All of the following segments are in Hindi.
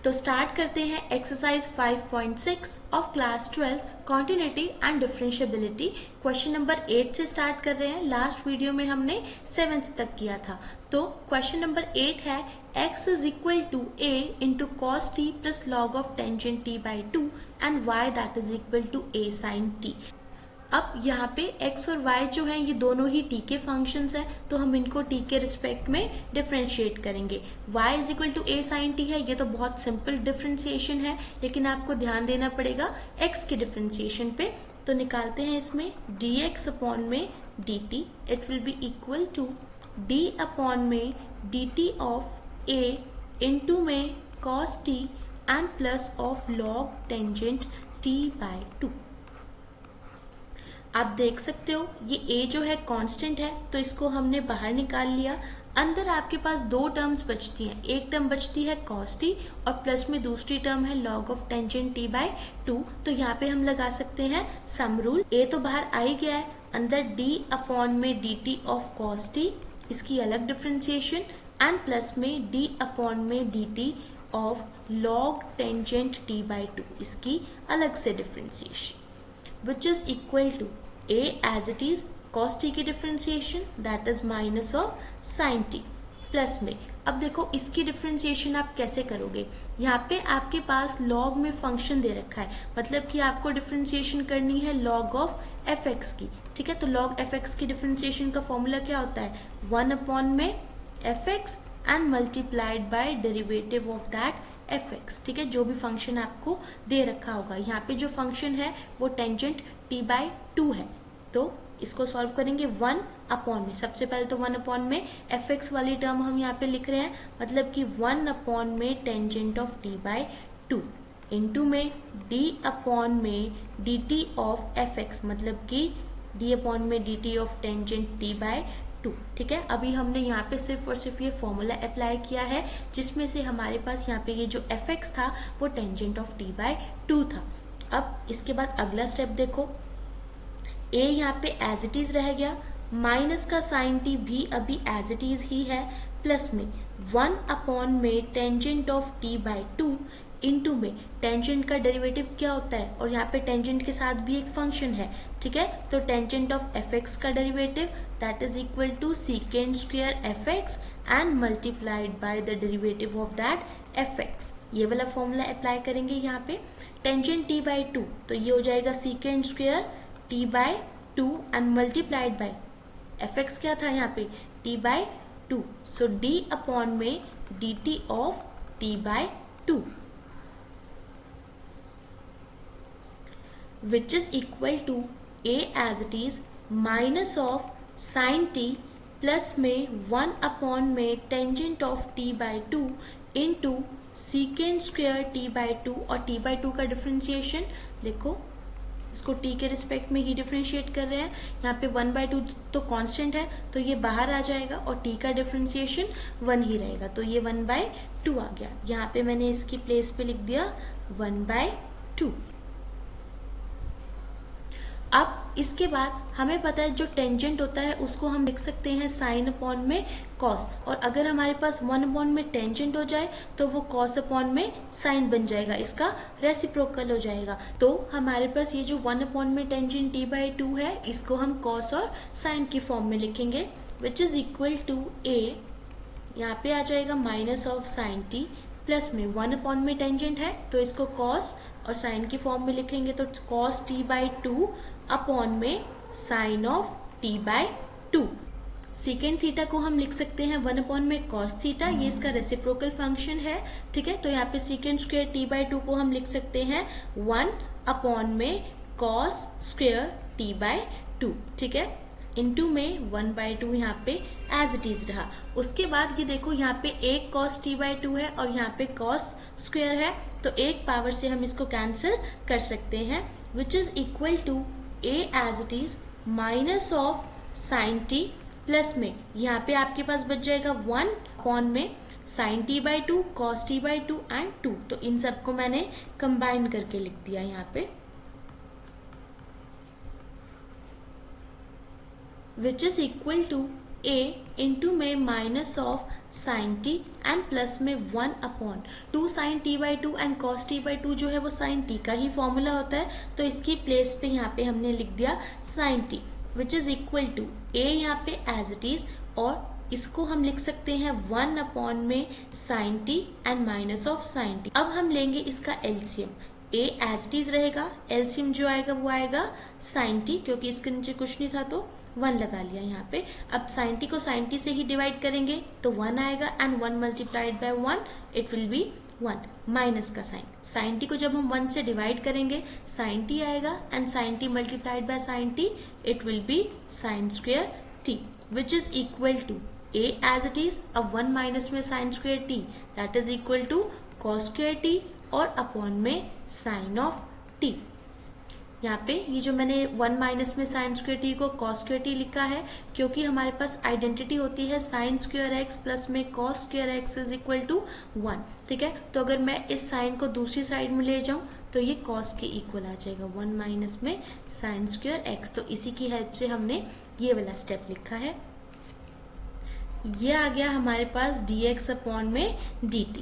तो स्टार्ट करते हैं exercise 5.6 of class 12 continuity and differentiability. Question number 8 से स्टार्ट कर रहे हैं। लास्ट वीडियो में हमने 7th तक किया था। तो क्वेश्चन नंबर 8 है x is equal to a into cos t plus log of tangent t by 2 and y that is equal to a sine t। अब यहाँ पे x और y जो है ये दोनों ही t के फंक्शंस हैं, तो हम इनको t के रिस्पेक्ट में डिफरेंशिएट करेंगे। y is equal to a sine t है, ये तो बहुत सिंपल डिफरेंशिएशन है, लेकिन आपको ध्यान देना पड़ेगा x के डिफरेंशिएशन पे। तो निकालते हैं इसमें dx अपॉन में dt, it will be equal to d upon में dt ऑफ a इंटू में cos t and plus of log tangent t by 2। आप देख सकते हो ये a जो है कांस्टेंट है, तो इसको हमने बाहर निकाल लिया। अंदर आपके पास दो टर्म्स बचती हैं, एक टर्म बचती है cos t और प्लस में दूसरी टर्म है log of tangent t by 2। तो यहाँ पे हम लगा सकते हैं सम रूल। a तो बाहर आ ही गया है, अंदर d अपॉन में dt ऑफ cos t, इसकी अलग डिफ्रेंसिएशन, एंड प्लस में d अपॉन में dt of log tangent t by 2, इसकी अलग से differentiation, which is equal to a as it is cos t की differentiation that is minus of sin t plus में। अब देखो इसकी डिफरेंशिएशन आप कैसे करोगे। यहाँ पे आपके पास log में फंक्शन दे रखा है, मतलब कि आपको डिफरेंशिएशन करनी है log ऑफ fx की। ठीक है, तो log fx की डिफरेंशिएशन का फॉर्मूला क्या होता है, 1 अपॉन में fx and multiplied bye derivative of that fx। ठीक है, जो भी फंक्शन आपको दे रखा होगा। यहाँ पे जो फंक्शन है वो टेंजेंट t बाई 2 है, तो इसको सॉल्व करेंगे 1 अपॉन में। सबसे पहले तो 1 अपॉन में fx वाली टर्म हम यहाँ पे लिख रहे हैं, मतलब कि 1 अपॉन में tangent of t by 2 into में d अपॉन में dt ऑफ fx, मतलब कि d अपॉन में dt of tangent t by 2। ठीक है, अभी हमने यहाँ पे सिर्फ और सिर्फ ये फॉर्मूला अप्लाई किया है, जिसमें से हमारे पास यहाँ पे ये जो fx था वो टेंजेंट ऑफ t बाई 2 था। अब इसके बाद अगला स्टेप देखो, a यहाँ पे एज इट इज रह गया, माइनस का साइन t भी अभी एज इट इज ही है, प्लस में 1 अपॉन में tangent of t by 2 into में टेंजेंट का डेरिवेटिव क्या होता है, और यहाँ पे टेंजेंट के साथ भी एक फंक्शन है। ठीक है, तो टेंजेंट ऑफ fx का derivative that is equal to secant square fx and multiplied by the derivative of that fx। ये वाला फॉर्मूला अप्लाई करेंगे यहाँ पे। टेंजेंट t बाई 2, तो ये हो जाएगा secant square t by 2 and multiplied bye fx क्या था यहाँ पे, t by 2, so d upon में dt of t by 2, which is equal to a as it is minus of sin t plus में 1 अपॉन में tangent of t by 2 into secant square t by 2, और t बाई 2 का डिफरेंशिएशन देखो, इसको t के रिस्पेक्ट में ही डिफरेंशिएट कर रहे हैं। यहाँ पे 1 बाई 2 तो कांस्टेंट है, तो ये बाहर आ जाएगा और t का डिफरेंशिएशन 1 ही रहेगा, तो ये 1 बाई 2 आ गया। यहाँ पे मैंने इसकी प्लेस पे लिख दिया 1 बाई 2। अब इसके बाद हमें पता है जो टेंजेंट होता है उसको हम लिख सकते हैं साइन अपॉन में कॉस, और अगर हमारे पास 1 अपॉन में टेंजेंट हो जाए तो वो कॉस अपॉन में साइन बन जाएगा, इसका रेसिप्रोकल हो जाएगा। तो हमारे पास ये जो 1 अपॉन में टेंजेंट t बाई 2 है, इसको हम कॉस और साइन की फॉर्म में लिखेंगे, which is equal to a, यहाँ पे आ जाएगा minus of sine t, plus में 1 अपॉन में टेंजेंट है तो इसको कॉस और साइन की फॉर्म में लिखेंगे, तो कॉस t बाई 2 अपॉन में sine of t by 2। Secant theta को हम लिख सकते हैं 1 अपॉन में कॉस थीटा, ये इसका रेसिप्रोकल फंक्शन है। ठीक है, तो यहाँ पे सीकेंड स्क्वायर t बाई 2 को हम लिख सकते हैं 1 अपॉन में कॉस स्क्वायर t बाई 2। ठीक है, इंटू में 1 बाई 2 यहाँ पे एज इट इज रहा। उसके बाद ये देखो यहाँ पे एक cos t बाई 2 है और यहाँ पे cos स्क्वायर है, तो एक पावर से हम इसको कैंसिल कर सकते हैं, which is equal to a as it is minus of sine t, plus में यहाँ पे आपके पास बच जाएगा 1 अपॉन में sine t by 2, cos t by 2 and 2, तो इन सबको मैंने कंबाइन करके लिख दिया यहाँ पे, which is equal to a into में minus of sine t and plus में 1/2 sine t by 2 and cos t by 2 जो है वो साइन टी का ही फॉर्मूला होता है, तो इसकी प्लेस पे यहाँ पे हमने लिख दिया sine t which is equal to a यहाँ पे एज इट इज, और इसको हम लिख सकते हैं 1 में sine t and minus of sine t. अब हम लेंगे इसका LCM, a as it is रहेगा, एलसीएम जो आएगा वो आएगा साइन टी, क्योंकि इसके नीचे कुछ नहीं था तो 1 लगा लिया यहाँ पे। अब साइन टी को साइन टी से ही डिवाइड करेंगे तो 1 आएगा and 1 multiplied by 1 it will be 1 minus का साइन टी को जब हम 1 से डिवाइड करेंगे साइन टी आएगा and sine t multiplied by sine t it will be sine square t which is equal to a as it is, अब 1 माइनस में sine square t that is equal to cos square t और अपॉन में साइन ऑफ टी। यहाँ पे ये जो मैंने 1 माइनस में साइन स्क्वेयर टी को कॉस स्क्वेयर टी लिखा है, क्योंकि हमारे पास आइडेंटिटी होती है साइन स्क्वेयर एक्स प्लस में cos square x is equal to 1, ठीक है। तो अगर मैं इस साइन को दूसरी साइड में ले जाऊं तो ये कॉस के इक्वल आ जाएगा 1 माइनस में साइन स्क्वेयर एक्स। तो इसी की हेल्प से हमने ये वाला स्टेप लिखा है। ये आ गया हमारे पास dx अपॉन में dt।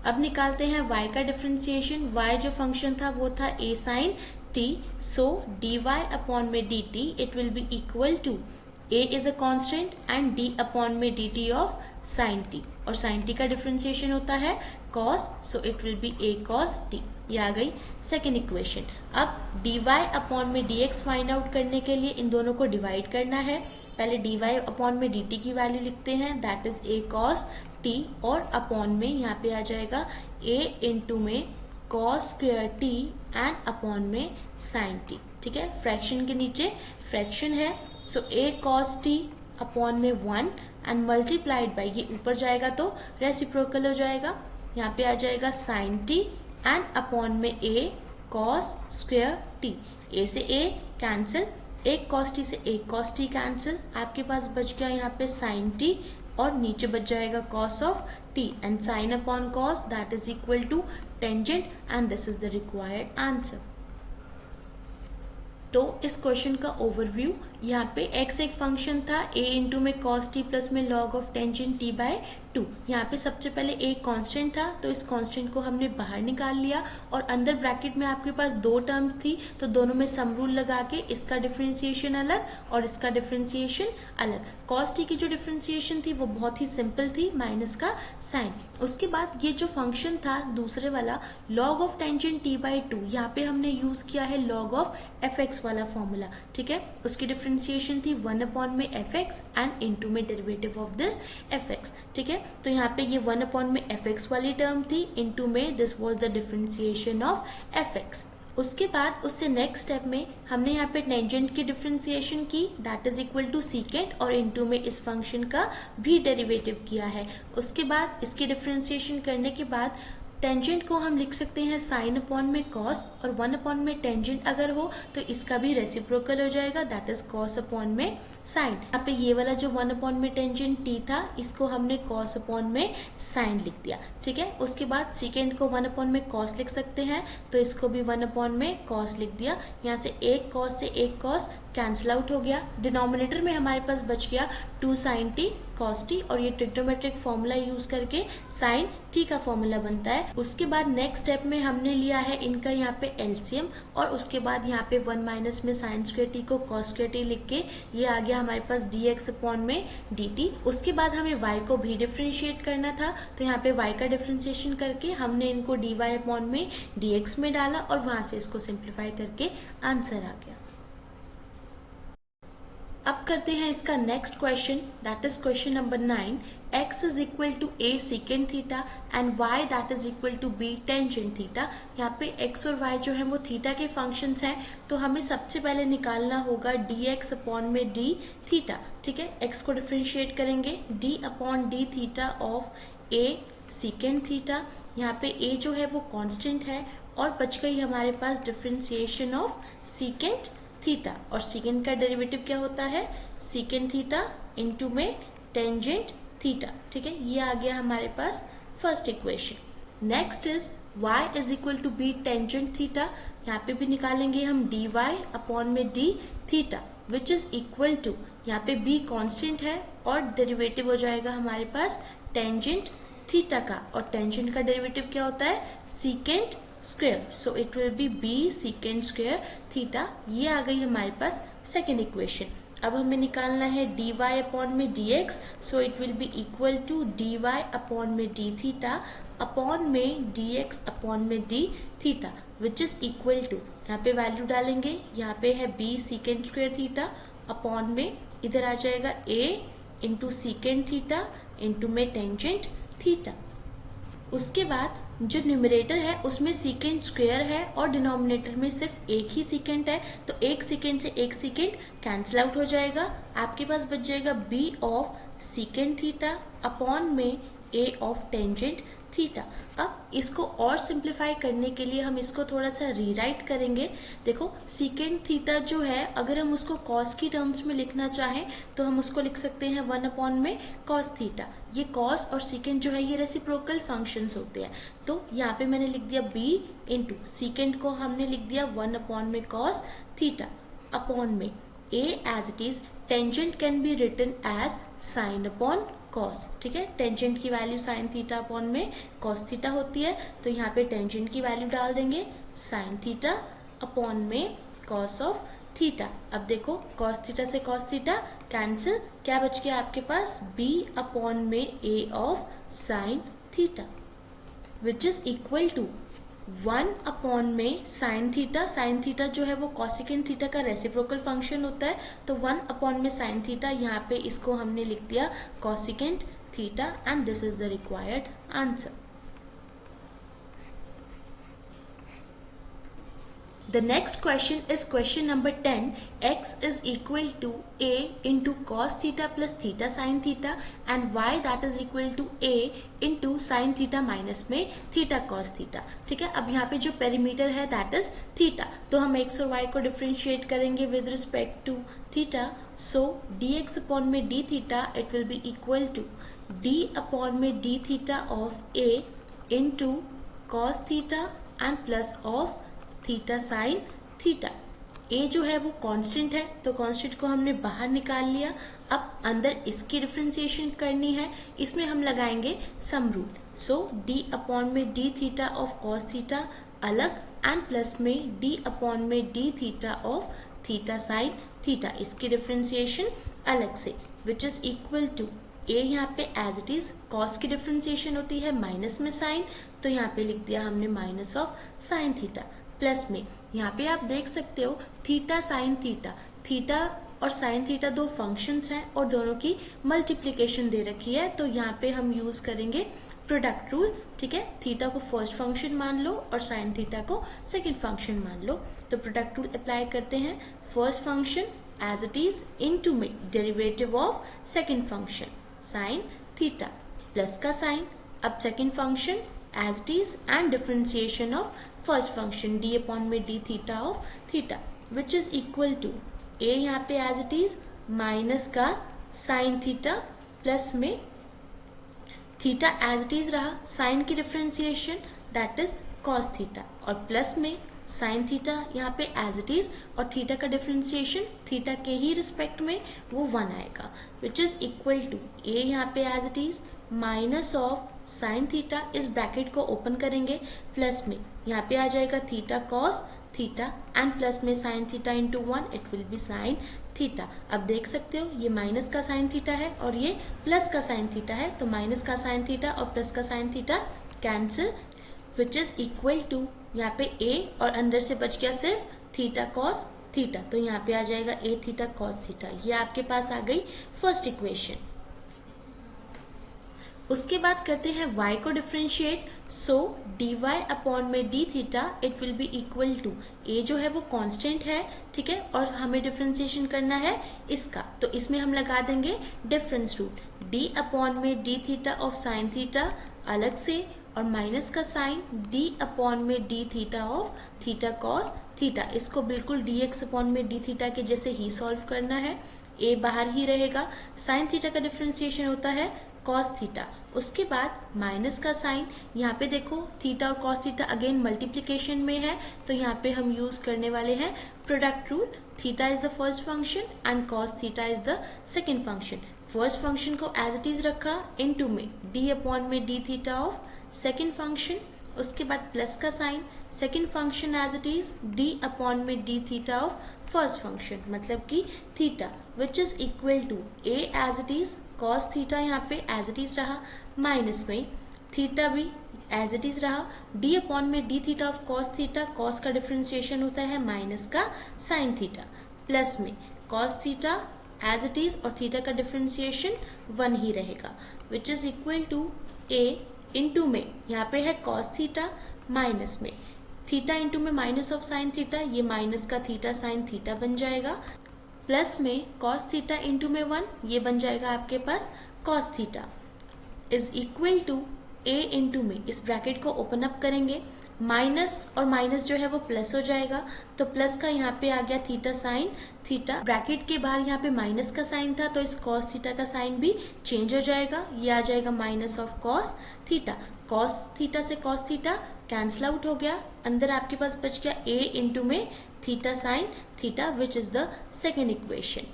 अब निकालते हैं y का डिफरेंशिएशन। y जो फंक्शन था वो था a sine t, so dy upon में dt it will be equal to a is a constant and d upon में dt ऑफ साइन t, और साइन t का डिफरेंशिएशन होता है cos, so it will be a cos t। ये आ गई सेकेंड इक्वेशन। अब dy अपॉन में dx फाइंड आउट करने के लिए इन दोनों को डिवाइड करना है। पहले dy अपॉन में dt की वैल्यू लिखते हैं that is a cos t, और अपॉन में यहाँ पे आ जाएगा a इंटू में cos square t and upon में sin t, ठीक है। फ्रैक्शन के नीचे फ्रैक्शन है, सो a cos t अपॉन में 1 एंड मल्टीप्लाइड बाई, ये ऊपर जाएगा तो रेसिप्रोकल हो जाएगा, यहाँ पे आ जाएगा sin t एंड अपॉन में a cos square t। a से a कैंसिल, एक cos t से एक cos t कैंसिल, आपके पास बच गया यहाँ पे sin t और नीचे बच जाएगा cos of t and sin upon cos that is equal to tangent and this is the required answer. तो इस क्वेश्चन का ओवरव्यू, यहाँ पे x एक फंक्शन था a इंटू में cos t प्लस में log of tangent t by 2। यहाँ पे सबसे पहले a कांस्टेंट था तो इस कांस्टेंट को हमने बाहर निकाल लिया, और अंदर ब्रैकेट में आपके पास दो टर्म्स थी तो दोनों में सम रूल लगा के इसका डिफरेंशिएशन अलग और इसका डिफरेंशिएशन अलग। cos t की जो डिफरेंशिएशन थी वो बहुत ही सिंपल थी, माइनस का साइन। उसके बाद ये जो फंक्शन था दूसरे वाला log of tangent t by 2, यहाँ पे हमने यूज किया है log ऑफ fx वाला फॉर्मूला, ठीक है। उसकी डिफरेंशिएशन थी 1 अपॉन में fx एंड इनटू में डेरिवेटिव ऑफ दिस fx, ठीक है। तो यहाँ पे ये 1 अपॉन में fx वाली टर्म थी, इनटू में this was the differentiation of fx। उसके बाद उससे नेक्स्ट स्टेप में हमने यहाँ पे टेंजेंट की डिफरेंशिएशन की that is equal to secant, और इनटू में इस फंक्शन का भी डेरिवेटिव किया है। उसके बाद इसकी डिफरेंशिएशन करने के बाद टेंजेंट को हम लिख सकते हैं साइन अपॉन में कॉस, और 1 अपॉन में टेंजेंट अगर हो तो इसका भी रेसिप्रोकल हो जाएगा दैट इज कॉस अपॉन में साइन। यहाँ पे ये वाला जो 1 अपॉन में टेंजेंट t था इसको हमने कॉस अपॉन में साइन लिख दिया, ठीक है। उसके बाद सेकेंड को 1 अपॉन में कॉस लिख सकते हैं तो इसको भी 1 अपॉन में कॉस लिख दिया। यहाँ से एक कॉस से एक कॉस कैंसिल आउट हो गया, डिनोमिनेटर में हमारे पास बच गया 2 साइन टी cos t, और ये ट्रिग्नोमेट्रिक फॉर्मूला यूज करके साइन t का फॉर्मूला बनता है। उसके बाद नेक्स्ट स्टेप में हमने लिया है इनका यहाँ पे एलसीएम, और उसके बाद यहाँ पे 1 माइनस में साइन स्क्वेयर t को cos स्क्वेयर t लिख के ये आ गया हमारे पास dx अपॉन में dt। उसके बाद हमें y को भी डिफरेंशिएट करना था तो यहाँ पे y का डिफरेंशिएशन करके हमने इनको dy अपॉन में dx में डाला और वहां से इसको सिंप्लीफाई करके आंसर आ गया। अब करते हैं इसका next question that is question number 9। x is equal to a secant theta and y that is equal to b tangent theta. यहाँ पे x और y जो है वो थीटा के फंक्शंस हैं, तो हमें सबसे पहले निकालना होगा dx अपॉन में d थीटा, ठीक है। x को डिफरेंशिएट करेंगे d upon d theta of a secant theta. यहाँ पे a जो है वो कांस्टेंट है, और बच गई हमारे पास डिफरेंशिएशन ऑफ सीकेंट थीटा, और सीकेंट का डेरिवेटिव क्या होता है सीकेंट थीटा इनटू में टेंजेंट थीटा, ठीक है। ये आ गया हमारे पास first equation. Next is y is equal to b tangent theta. यहाँ पे भी निकालेंगे हम dy अपॉन में d theta which is equal to, यहाँ पे b कांस्टेंट है और डेरिवेटिव हो जाएगा हमारे पास टेंजेंट थीटा का, और टेंजेंट का डेरिवेटिव क्या होता है, secant square, so it will B b secant square theta. ये आ गई हमारे पास सेकेंड इक्वेशन। अब हमें निकालना है dy अपॉन में dx, so it will be equal to dy upon में d थीटा अपॉन में dx अपॉन में d theta which is equal to, यहाँ पे वैल्यू डालेंगे, यहाँ पे है b secant square theta upon में इधर आ जाएगा a into secant theta into में टेंजेंट थीटा। उसके बाद जो न्यूमरेटर है उसमें सीकेंट स्क्वायर है और डिनोमिनेटर में सिर्फ एक ही सीकेंट है, तो एक सीकेंट से एक सीकेंट कैंसिल आउट हो जाएगा, आपके पास बच जाएगा b of secant theta upon में a ऑफ टेंजेंट थीटा। अब इसको और सिंप्लीफाई करने के लिए हम इसको थोड़ा सा रीराइट करेंगे। देखो सीकेंट थीटा जो है अगर हम उसको कॉस की टर्म्स में लिखना चाहें तो हम उसको लिख सकते हैं 1 अपॉन में कॉस थीटा। ये कॉस और सीकेंट जो है ये रेसिप्रोकल फंक्शंस होते हैं, तो यहाँ पे मैंने लिख दिया b इंटू सीकेंट को हमने लिख दिया 1 अपॉन में कॉस थीटा अपॉन में a as it is tangent can be written as sine upon cos. ठीक है, टेंजेंट की वैल्यू साइन थीटा अपॉन में कॉस थीटा होती है, तो यहाँ पे टेंजेंट की वैल्यू डाल देंगे साइन थीटा अपॉन में कॉस ऑफ थीटा। अब देखो कॉस थीटा से कॉस थीटा कैंसिल, क्या बच गया आपके पास b अपॉन में a of sine theta which is equal to 1 upon में साइन थीटा। साइन थीटा जो है वो कॉसिकेंट थीटा का रेसिप्रोकल फंक्शन होता है, तो 1 अपॉन में साइन थीटा, यहाँ पे इसको हमने लिख दिया cosecant theta and this is the required answer. The next question is question number 10. X is equal to a into cos theta plus theta sin theta and y that is equal to a into sin theta minus में theta cos theta। ठीक है, अब यहाँ पे जो पेरीमीटर है that is theta, तो हम x और y को डिफ्रेंशिएट करेंगे with respect to theta, so dx upon में d theta it will be equal to d upon में d theta of a into cos theta and plus of theta sine theta. a जो है वो कांस्टेंट है, तो कांस्टेंट को हमने बाहर निकाल लिया। अब अंदर इसकी डिफरेंशिएशन करनी है, इसमें हम लगाएंगे sum rule, so d upon में d theta of cos theta अलग एंड प्लस में d अपॉन में d theta of theta sine theta, इसकी डिफरेंशिएशन अलग से which is equal to a यहाँ पे एज इट इज कॉस की डिफरेंशिएशन होती है माइनस में साइन, तो यहाँ पे लिख दिया हमने minus of sine theta plus में, यहाँ पे आप देख सकते हो थीटा साइन थीटा, थीटा और साइन थीटा दो फंक्शंस हैं और दोनों की मल्टीप्लिकेशन दे रखी है, तो यहाँ पे हम यूज करेंगे प्रोडक्ट रूल। ठीक है, थीटा को फर्स्ट फंक्शन मान लो और साइन थीटा को सेकंड फंक्शन मान लो, तो प्रोडक्ट रूल अप्लाई करते हैं। First function as it is into में derivative of second function sine theta plus का साइन, अब second function as it is and differentiation of first function d upon में d theta of theta which is equal to a यहाँ पे as it is माइनस का sin theta प्लस में theta as it is रहा, sin की differentiation that is cos theta और प्लस में sin theta यहाँ पे as it is और theta का differentiation theta के ही रिस्पेक्ट में वो 1 आएगा which is equal to a यहाँ पे as it is minus of sine theta, इस ब्रैकेट को ओपन करेंगे, प्लस में यहाँ पे आ जाएगा theta cos theta and plus में sine theta into 1 it will be sine theta. अब देख सकते हो ये माइनस का साइन थीटा है और ये प्लस का साइन थीटा है, तो माइनस का साइन थीटा और प्लस का sine theta cancel which is equal to यहाँ पे a और अंदर से बच गया सिर्फ थीटा कॉस थीटा, तो यहाँ पे आ जाएगा a थीटा कॉस थीटा। ये आपके पास आ गई फर्स्ट इक्वेशन। उसके बाद करते हैं y को डिफ्रेंशिएट, सो dy अपॉन में d theta it will be equal to a जो है वो कांस्टेंट है, ठीक है, और हमें डिफ्रेंशिएशन करना है इसका, तो इसमें हम लगा देंगे डिफरेंस रूट, d अपॉन में d theta of sine theta अलग से और माइनस का साइन d अपॉन में d theta of theta cos theta, इसको बिल्कुल dx अपॉन में d थीटा के जैसे ही सॉल्व करना है, a बाहर ही रहेगा। साइन थीटा का डिफ्रेंशिएशन होता है कॉस थीटा, उसके बाद माइनस का साइन। यहाँ पे देखो थीटा और कॉस थीटा अगेन मल्टीप्लिकेशन में है, तो यहाँ पे हम यूज करने वाले हैं product rule. Theta is the first function and cos theta is the second function. First function को एज इट इज रखा, इनटू में डी अपॉन में d theta of second function, उसके बाद प्लस का sine, second function as it is d upon में d theta of first function, मतलब कि theta which is equal to a as it is, cos theta यहाँ पे एज इट इज रहा, माइनस में थीटा भी एज इट इज रहा, डी अपॉन में d theta of cos theta, cos का डिफ्रेंसिएशन होता है माइनस का साइन थीटा, प्लस में cos theta as it is और थीटा का डिफ्रेंसिएशन 1 ही रहेगा, which is equal to a into में यहाँ पे है कॉस थीटा, माइनस में थीटा इंटू में माइनस ऑफ साइन थीटा, ये माइनस का थीटा साइन थीटा बन जाएगा, प्लस में कॉस थीटा इंटू में 1, ये बन जाएगा आपके पास cos theta, is equal to a into में, इस ब्रैकेट को ओपन अप करेंगे, माइनस और माइनस जो है वो प्लस हो जाएगा, तो प्लस का यहाँ पे आ गया थीटा साइन थीटा, ब्रैकेट के बाहर यहाँ पे माइनस का साइन था, तो इस कॉस थीटा का साइन भी चेंज हो जाएगा, ये आ जाएगा minus of cos theta, cos theta से कॉस थीटा कैंसल आउट हो गया, अंदर आपके पास बच गया ए इंटू में theta sine theta which is the second equation.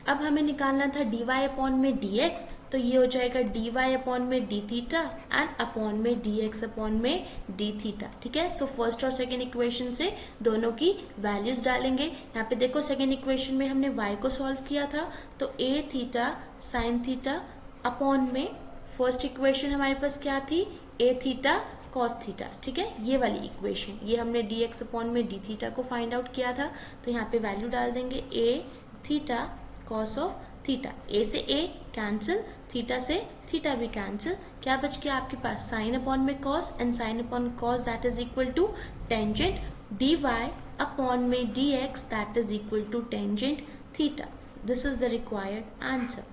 अब हमें निकालना था dy अपॉन में dx, तो ये हो जाएगा dy अपॉन में d थीटा एंड अपॉन में dx अपॉन में d थीटा। ठीक है, सो फर्स्ट और सेकेंड इक्वेशन से दोनों की वैल्यूज डालेंगे। यहाँ पे देखो सेकेंड इक्वेशन में हमने y को सॉल्व किया था, तो a theta sine theta upon में फर्स्ट इक्वेशन हमारे पास क्या थी, a थीटा कॉस थीटा। ठीक है, ये वाली इक्वेशन, ये हमने dx अपॉन में d थीटा को फाइंड आउट किया था, तो यहाँ पे वैल्यू डाल देंगे a theta cos of theta, a से ए कैंसिल, थीटा से थीटा भी कैंसिल, क्या बच गया आपके पास साइन अपॉन में cos and sine upon cos that is equal to tangent dy upon में dx that is equal to tangent theta. This is the required answer.